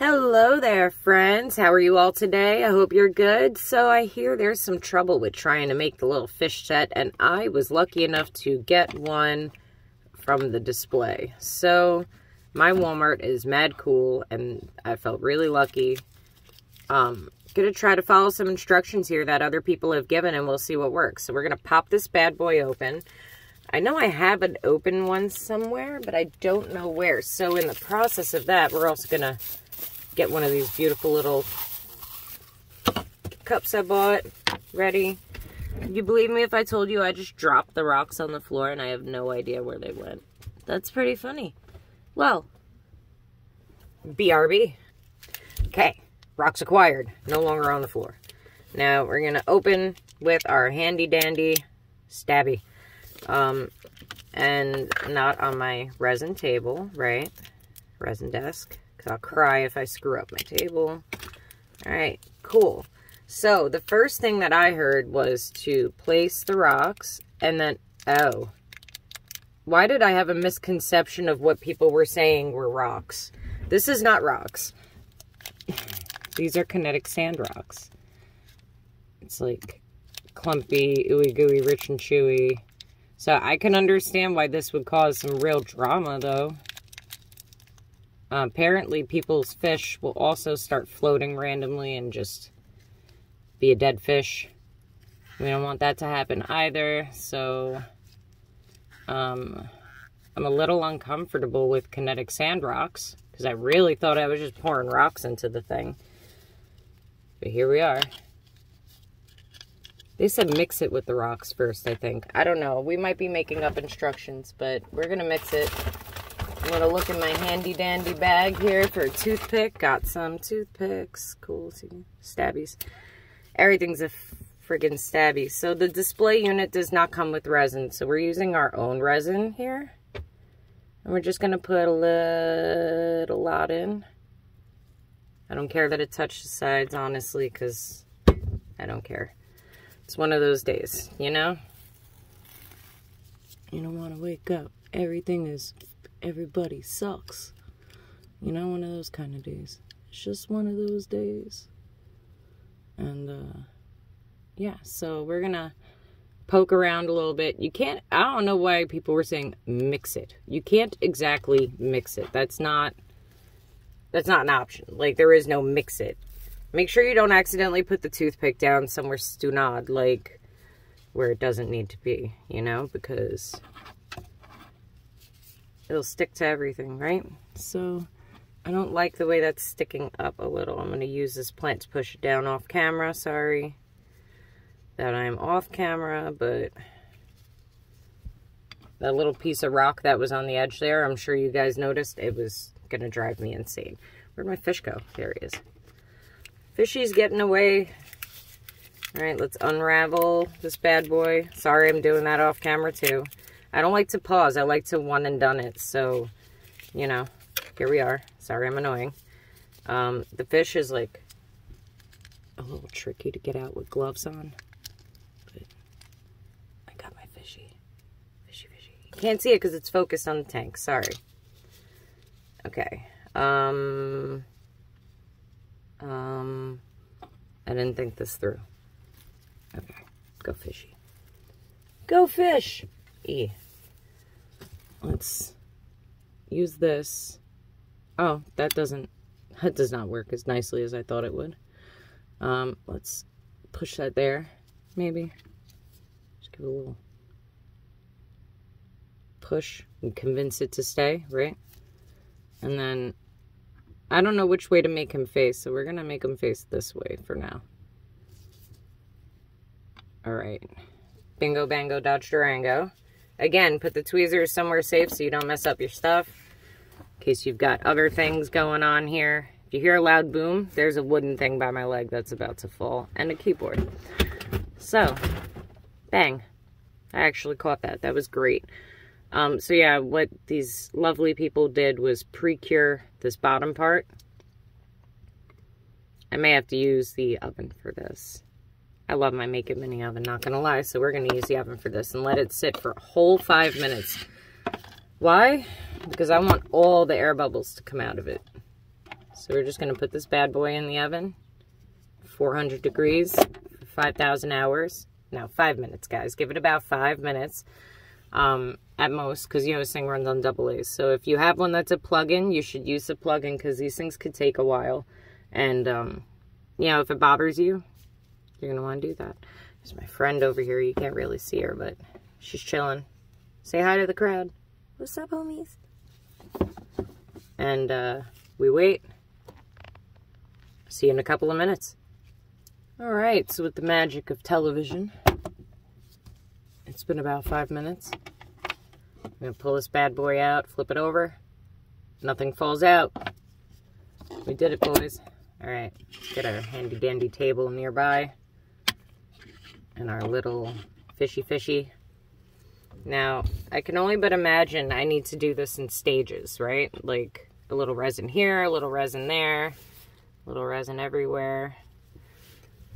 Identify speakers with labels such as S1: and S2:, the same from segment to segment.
S1: Hello there, friends. How are you all today? I hope you're good. So I hear there's some trouble with trying to make the little fish set, and I was lucky enough to get one from the display. So my Walmart is mad cool, and I felt really lucky. Gonna try to follow some instructions here that other people have given, and we'll see what works. So we're gonna pop this bad boy open. I know I have an open one somewhere, but I don't know where. So in the process of that, we're also gonna get one of these beautiful little cups I bought ready. You believe me if I told you I just dropped the rocks on the floor and I have no idea where they went? That's pretty funny. Well, BRB. Okay, rocks acquired, no longer on the floor. Now we're gonna open with our handy dandy stabby. And not on my resin table, right? Resin desk. I'll cry if I screw up my table. All right, cool. So the first thing that I heard was to place the rocks and then, oh, why did I have a misconception of what people were saying were rocks? This is not rocks. These are kinetic sand rocks. It's like clumpy, ooey gooey, rich and chewy. So I can understand why this would cause some real drama though. Apparently, people's fish will also start floating randomly and just be a dead fish. We don't want that to happen either, so I'm a little uncomfortable with kinetic sand rocks because I really thought I was just pouring rocks into the thing. But here we are. They said mix it with the rocks first, I think. I don't know. We might be making up instructions, but we're going to mix it. I'm going to look in my handy dandy bag here for a toothpick. Got some toothpicks. Cool. Stabbies. Everything's a friggin' stabby. So the display unit does not come with resin. So we're using our own resin here. And we're just going to put a little lot in. I don't care that it touched the sides, honestly, because I don't care. It's one of those days, you know? You don't want to wake up. Everybody sucks. You know, one of those kind of days. It's just one of those days. And, yeah, so we're gonna poke around a little bit. You can't, I don't know why people were saying mix it. You can't exactly mix it. That's not an option. Like, there is no mix it. Make sure you don't accidentally put the toothpick down somewhere stunad, like, where it doesn't need to be, you know, because it'll stick to everything, right? So I don't like the way that's sticking up a little. I'm going to use this plant to push it down off camera. Sorry that I'm off camera, but that little piece of rock that was on the edge there, I'm sure you guys noticed, it was going to drive me insane. Where'd my fish go? There he is. Fishy's getting away. All right, let's unravel this bad boy. Sorry, I'm doing that off camera too. I don't like to pause. I like to one and done it. So, you know, here we are. Sorry, I'm annoying. The fish is like a little tricky to get out with gloves on. But I got my fishy. Fishy. You can't see it because it's focused on the tank. Sorry. Okay. I didn't think this through. Okay. Go fishy. Go fish! Let's use this. Oh, that does not work as nicely as I thought it would. Let's push that there, maybe. Just give it a little push and convince it to stay, right? And then, I don't know which way to make him face, so we're gonna make him face this way for now. Alright. Bingo, bango, dodge, Durango. Again, put the tweezers somewhere safe so you don't mess up your stuff. In case you've got other things going on here. If you hear a loud boom, there's a wooden thing by my leg that's about to fall. And a keyboard. So, bang. I actually caught that. That was great. So yeah, what these lovely people did was pre-cure this bottom part. I may have to use the oven for this. I love my Make It Mini oven, not gonna lie. So we're gonna use the oven for this and let it sit for a whole 5 minutes. Why? Because I want all the air bubbles to come out of it. So we're just going to put this bad boy in the oven, 400 degrees for 5,000 hours. Now 5 minutes, guys. Give it about 5 minutes at most, because, you know, this thing runs on AA's. So if you have one that's a plug-in, you should use the plug-in, because these things could take a while. And, you know, if it bothers you, you're going to want to do that. There's my friend over here. You can't really see her, but she's chilling. Say hi to the crowd. What's up, homies? And we wait. See you in a couple of minutes. Alright, so with the magic of television, it's been about 5 minutes. I'm going to pull this bad boy out, flip it over. Nothing falls out. We did it, boys. Alright, get our handy dandy table nearby. And our little fishy. Now, I can only but imagine I need to do this in stages, right? Like a little resin here, a little resin there, a little resin everywhere.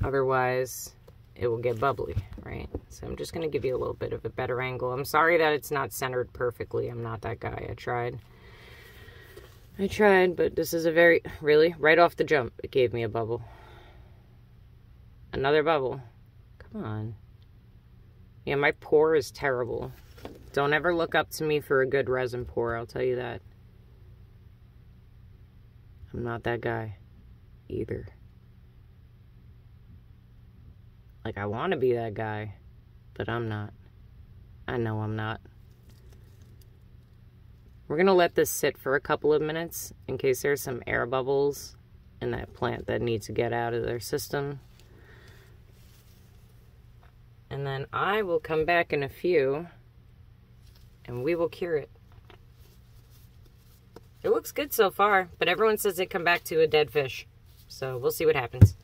S1: Otherwise, it will get bubbly, right? So I'm just going to give you a little bit of a better angle. I'm sorry that it's not centered perfectly. I'm not that guy. I tried, but this is a very, really, right off the jump, it gave me a bubble. Another bubble. Come on. Yeah, my pour is terrible. Don't ever look up to me for a good resin pour, I'll tell you that. I'm not that guy either. Like, I want to be that guy, but I'm not. I know I'm not. We're going to let this sit for a couple of minutes in case there's some air bubbles in that plant that need to get out of their system. And then I will come back in a few and we will cure it. It looks good so far, but everyone says they come back to a dead fish. So we'll see what happens.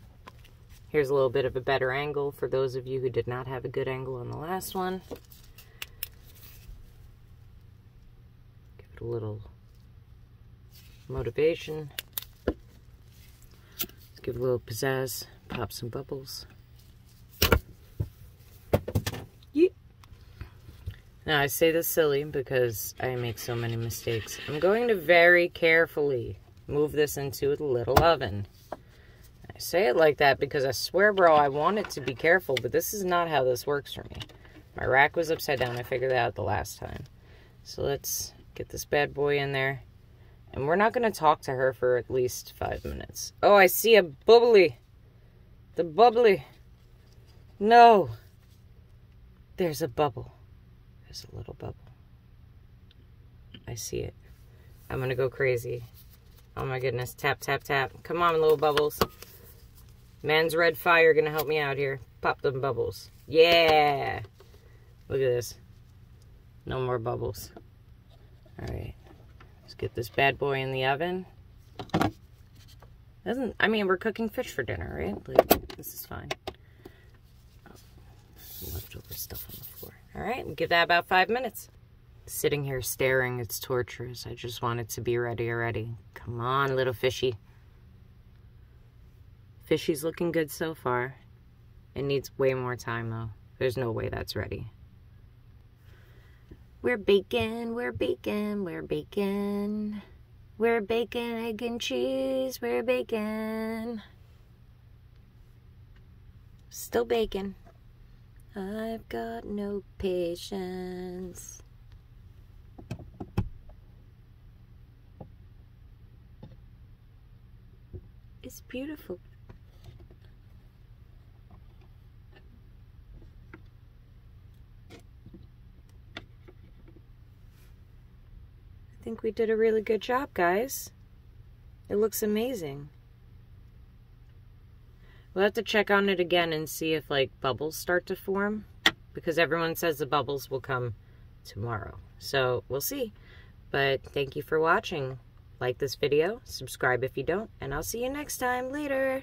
S1: Here's a little bit of a better angle for those of you who did not have a good angle on the last one. Give it a little motivation. Let's give it a little pizzazz. Pop some bubbles. Yeet. Now I say this silly because I make so many mistakes. I'm going to very carefully move this into a little oven. I say it like that because I swear, bro, I want it to be careful, but this is not how this works for me. My rack was upside down. I figured that out the last time. So let's get this bad boy in there. And we're not going to talk to her for at least 5 minutes. Oh, I see a bubbly. The bubbly. No. There's a bubble. There's a little bubble. I see it. I'm going to go crazy. Oh my goodness. Tap, tap, tap. Come on, little bubbles. Man's red fire gonna help me out here. Pop them bubbles. Yeah! Look at this. No more bubbles. Alright. Let's get this bad boy in the oven. I mean, we're cooking fish for dinner, right? Like, this is fine. Oh, some leftover stuff on the floor. Alright, we'll give that about 5 minutes. Sitting here staring, it's torturous. I just want it to be ready already. Come on, little fishy. Fishy's looking good so far. It needs way more time though. There's no way that's ready. We're baking, we're baking, we're baking. We're baking egg and cheese, we're baking. Still baking. I've got no patience. It's beautiful. I think we did a really good job, guys. It looks amazing. We'll have to check on it again and see if like bubbles start to form, because everyone says the bubbles will come tomorrow. So we'll see. But thank you for watching. Like this video, subscribe if you don't, and I'll see you next time. Later.